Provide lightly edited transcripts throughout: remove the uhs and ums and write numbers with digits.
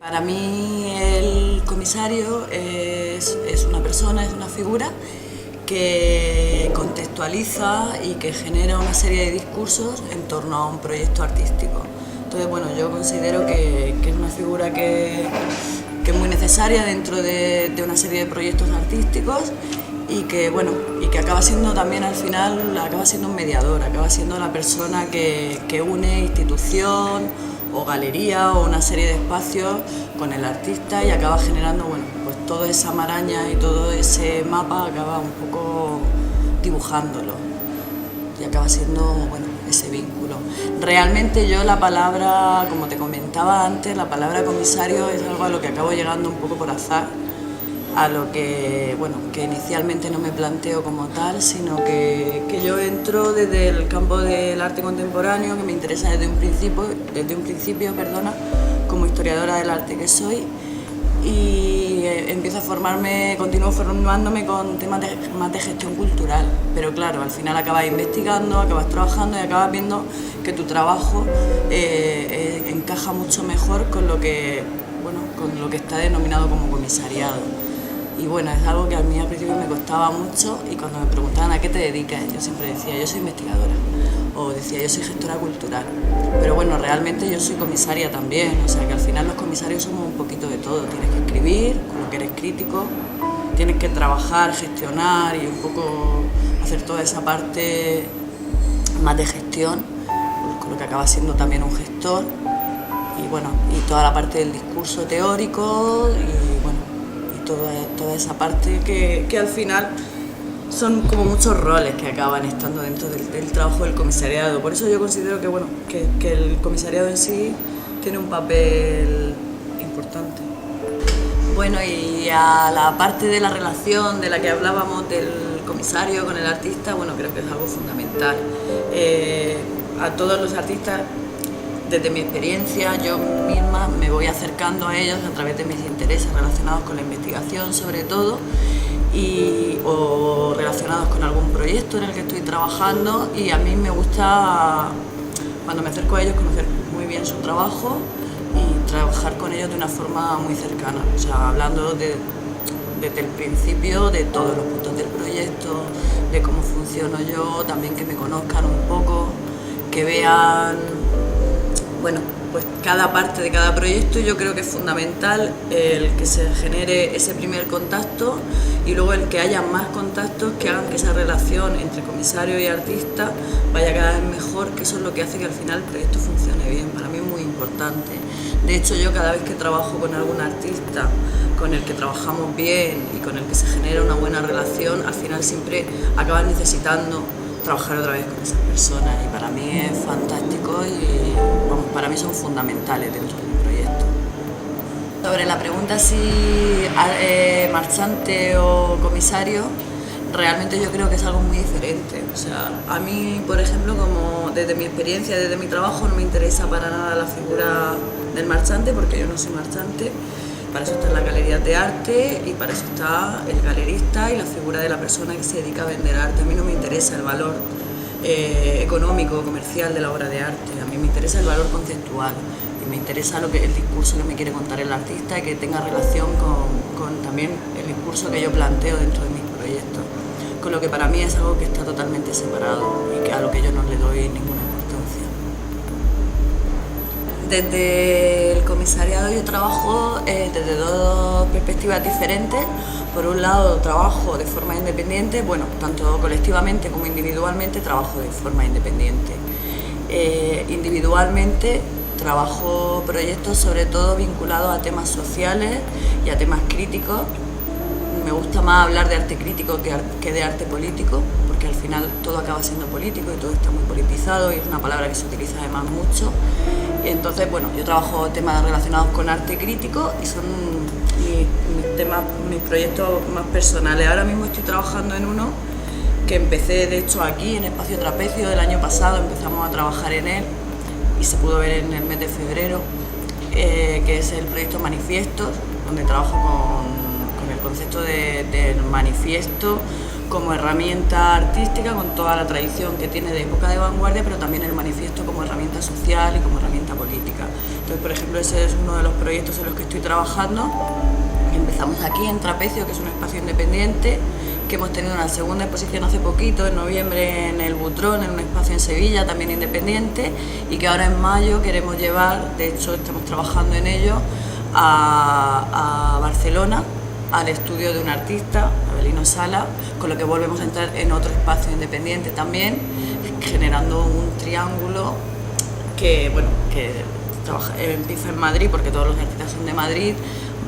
Para mí el comisario es una persona, es una figura que contextualiza y que genera una serie de discursos en torno a un proyecto artístico. Entonces, bueno, yo considero que es una figura que es muy necesaria dentro de una serie de proyectos artísticos y que, bueno, y que acaba siendo también al final, acaba siendo un mediador, acaba siendo la persona que une institución o galería o una serie de espacios con el artista y acaba generando, bueno, pues toda esa maraña y todo ese mapa acaba un poco dibujándolo y acaba siendo, bueno, ese vínculo. Realmente yo la palabra, como te comentaba antes, la palabra comisario es algo a lo que acabo llegando un poco por azar, a lo que, bueno, que inicialmente no me planteo como tal, sino que yo entro desde el campo del arte contemporáneo, que me interesa desde un principio, como historiadora del arte que soy, y empiezo a formarme, continúo formándome con temas más de gestión cultural, pero claro, al final acabas investigando, acabas trabajando y acabas viendo que tu trabajo encaja mucho mejor con lo que, bueno, con lo que está denominado como comisariado. Y bueno, es algo que a mí al principio me costaba mucho y cuando me preguntaban a qué te dedicas, yo siempre decía, yo soy investigadora o decía, yo soy gestora cultural. Pero bueno, realmente yo soy comisaria también, o sea que al final los comisarios somos un poquito de todo. Tienes que escribir, con lo que eres crítico, tienes que trabajar, gestionar y un poco hacer toda esa parte más de gestión, con lo que acaba siendo también un gestor. Y bueno, y toda la parte del discurso teórico y bueno, toda esa parte que al final son como muchos roles que acaban estando dentro del trabajo del comisariado. Por eso yo considero que, bueno, que el comisariado en sí tiene un papel importante. Bueno, y a la parte de la relación de la que hablábamos del comisario con el artista, bueno, creo que es algo fundamental. A todos los artistas, desde mi experiencia, yo misma me voy acercando a ellos a través de mis intereses relacionados con la investigación sobre todo o relacionados con algún proyecto en el que estoy trabajando, y a mí me gusta, cuando me acerco a ellos, conocer muy bien su trabajo y trabajar con ellos de una forma muy cercana, o sea, hablando desde el principio de todos los puntos del proyecto, de cómo funciono yo, también que me conozcan un poco, que vean, bueno, pues cada parte de cada proyecto. Yo creo que es fundamental el que se genere ese primer contacto y luego el que haya más contactos que hagan que esa relación entre comisario y artista vaya cada vez mejor, que eso es lo que hace que al final el proyecto funcione bien. Para mí es muy importante. De hecho, yo cada vez que trabajo con algún artista con el que trabajamos bien y con el que se genera una buena relación, al final siempre acabas necesitando trabajar otra vez con esas personas, y para mí es fantástico y bueno, para mí son fundamentales dentro de un proyecto. Sobre la pregunta si marchante o comisario, realmente yo creo que es algo muy diferente. O sea, a mí, por ejemplo, como desde mi experiencia, desde mi trabajo, no me interesa para nada la figura del marchante, porque yo no soy marchante. Para eso están las galerías de arte y para eso está el galerista y la figura de la persona que se dedica a vender arte. A mí no me interesa el valor económico o comercial de la obra de arte, a mí me interesa el valor conceptual y me interesa el discurso que me quiere contar el artista y que tenga relación con también el discurso que yo planteo dentro de mis proyectos. Con lo que para mí es algo que está totalmente separado y que a lo que yo no le doy ninguna importancia. Desde el comisariado yo trabajo desde dos perspectivas diferentes. Por un lado, trabajo de forma independiente, bueno, tanto colectivamente como individualmente trabajo de forma independiente. Individualmente trabajo proyectos sobre todo vinculados a temas sociales y a temas críticos. Me gusta más hablar de arte crítico que de arte político, porque al final todo acaba siendo político y todo está muy politizado y es una palabra que se utiliza además mucho. Y entonces, bueno, yo trabajo temas relacionados con arte crítico y son mis proyectos más personales. Ahora mismo estoy trabajando en uno que empecé, de hecho, aquí en Espacio Trapecio del año pasado, empezamos a trabajar en él y se pudo ver en el mes de febrero, que es el proyecto Manifiestos, donde trabajo con el concepto del manifiesto como herramienta artística, con toda la tradición que tiene de época de vanguardia, pero también el manifiesto como herramienta social y como herramienta política. Entonces, por ejemplo, ese es uno de los proyectos en los que estoy trabajando. Empezamos aquí en Trapecio, que es un espacio independiente, que hemos tenido una segunda exposición hace poquito, en noviembre, en el Butrón, en un espacio en Sevilla, también independiente, y que ahora en mayo queremos llevar, de hecho estamos trabajando en ello, a Barcelona, al estudio de un artista, Abelino Sala, con lo que volvemos a entrar en otro espacio independiente también, generando un triángulo que, bueno, empieza en Madrid, porque todos los artistas son de Madrid,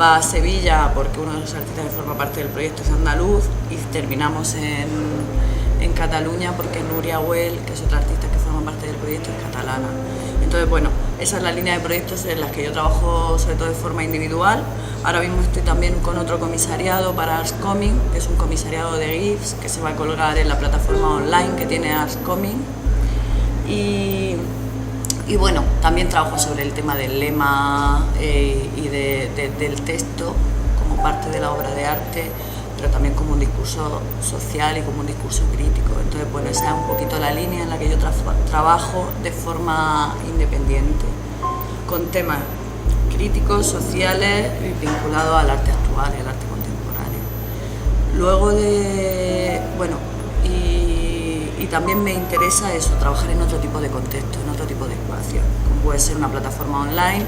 va a Sevilla porque uno de los artistas que forma parte del proyecto es andaluz, y terminamos en Cataluña porque Nuria Güell, que es otra artista que forma parte del proyecto, es catalana. Entonces, bueno, esa es la línea de proyectos en las que yo trabajo sobre todo de forma individual. Ahora mismo estoy también con otro comisariado para Arts Coming, que es un comisariado de GIFs que se va a colgar en la plataforma online que tiene Arts Coming. Y bueno, también trabajo sobre el tema del lema y del texto como parte de la obra de arte, pero también como un discurso social y como un discurso crítico. Entonces, bueno, esa es un poquito la línea en la que yo trabajo de forma independiente, con temas críticos, sociales y vinculados al arte actual y al arte contemporáneo. Luego y también me interesa eso, trabajar en otro tipo de contexto, en otro tipo de espacio, como puede ser una plataforma online,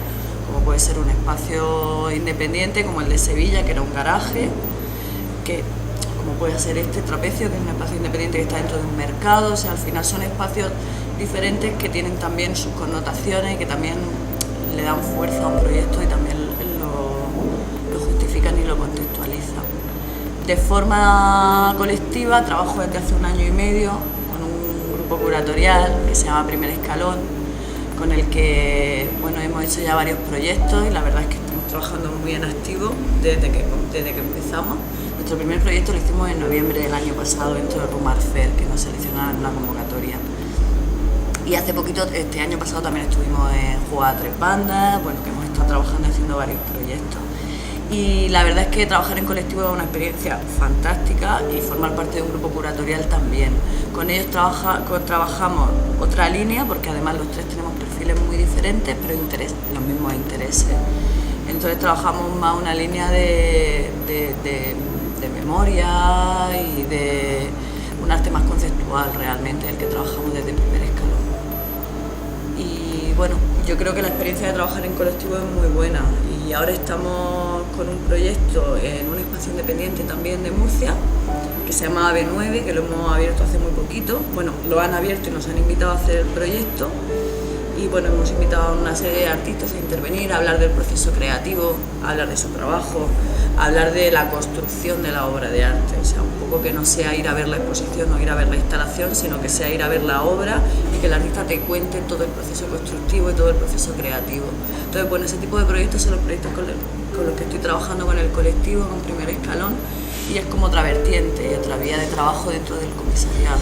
como puede ser un espacio independiente como el de Sevilla, que era un garaje, como puede ser este Trapecio, que es un espacio independiente que está dentro de un mercado. O sea, al final son espacios diferentes que tienen también sus connotaciones y que también le dan fuerza a un proyecto y también lo justifican y lo contextualizan. De forma colectiva trabajo desde hace 1 año y medio con un grupo curatorial que se llama Primer Escalón, con el que, bueno, hemos hecho ya varios proyectos y la verdad es que estamos trabajando muy en activo desde que empezamos. Nuestro primer proyecto lo hicimos en noviembre del año pasado dentro del Rumar Fair, que nos seleccionaron en la convocatoria. Y hace poquito, este año pasado, también estuvimos en Jugar a 3 bandas, bueno, que hemos estado trabajando y haciendo varios proyectos. Y la verdad es que trabajar en colectivo es una experiencia fantástica y formar parte de un grupo curatorial también. Con ellos trabajamos otra línea, porque además los tres tenemos perfiles muy diferentes, pero los mismos intereses. Entonces trabajamos más una línea de memoria y de un arte más conceptual realmente, el que trabajamos desde Primer Escalón. Y bueno, yo creo que la experiencia de trabajar en colectivo es muy buena, y ahora estamos con un proyecto en un espacio independiente también de Murcia, que se llama AB9, que lo hemos abierto hace muy poquito. Bueno, lo han abierto y nos han invitado a hacer el proyecto. Y bueno, hemos invitado a una serie de artistas a intervenir, a hablar del proceso creativo, a hablar de su trabajo, a hablar de la construcción de la obra de arte. O sea, un poco que no sea ir a ver la exposición o ir a ver la instalación, sino que sea ir a ver la obra y que el artista te cuente todo el proceso constructivo y todo el proceso creativo. Entonces, bueno, ese tipo de proyectos son los proyectos con los que estoy trabajando con el colectivo, con Primer Escalón, y es como otra vertiente y otra vía de trabajo dentro del comisariado.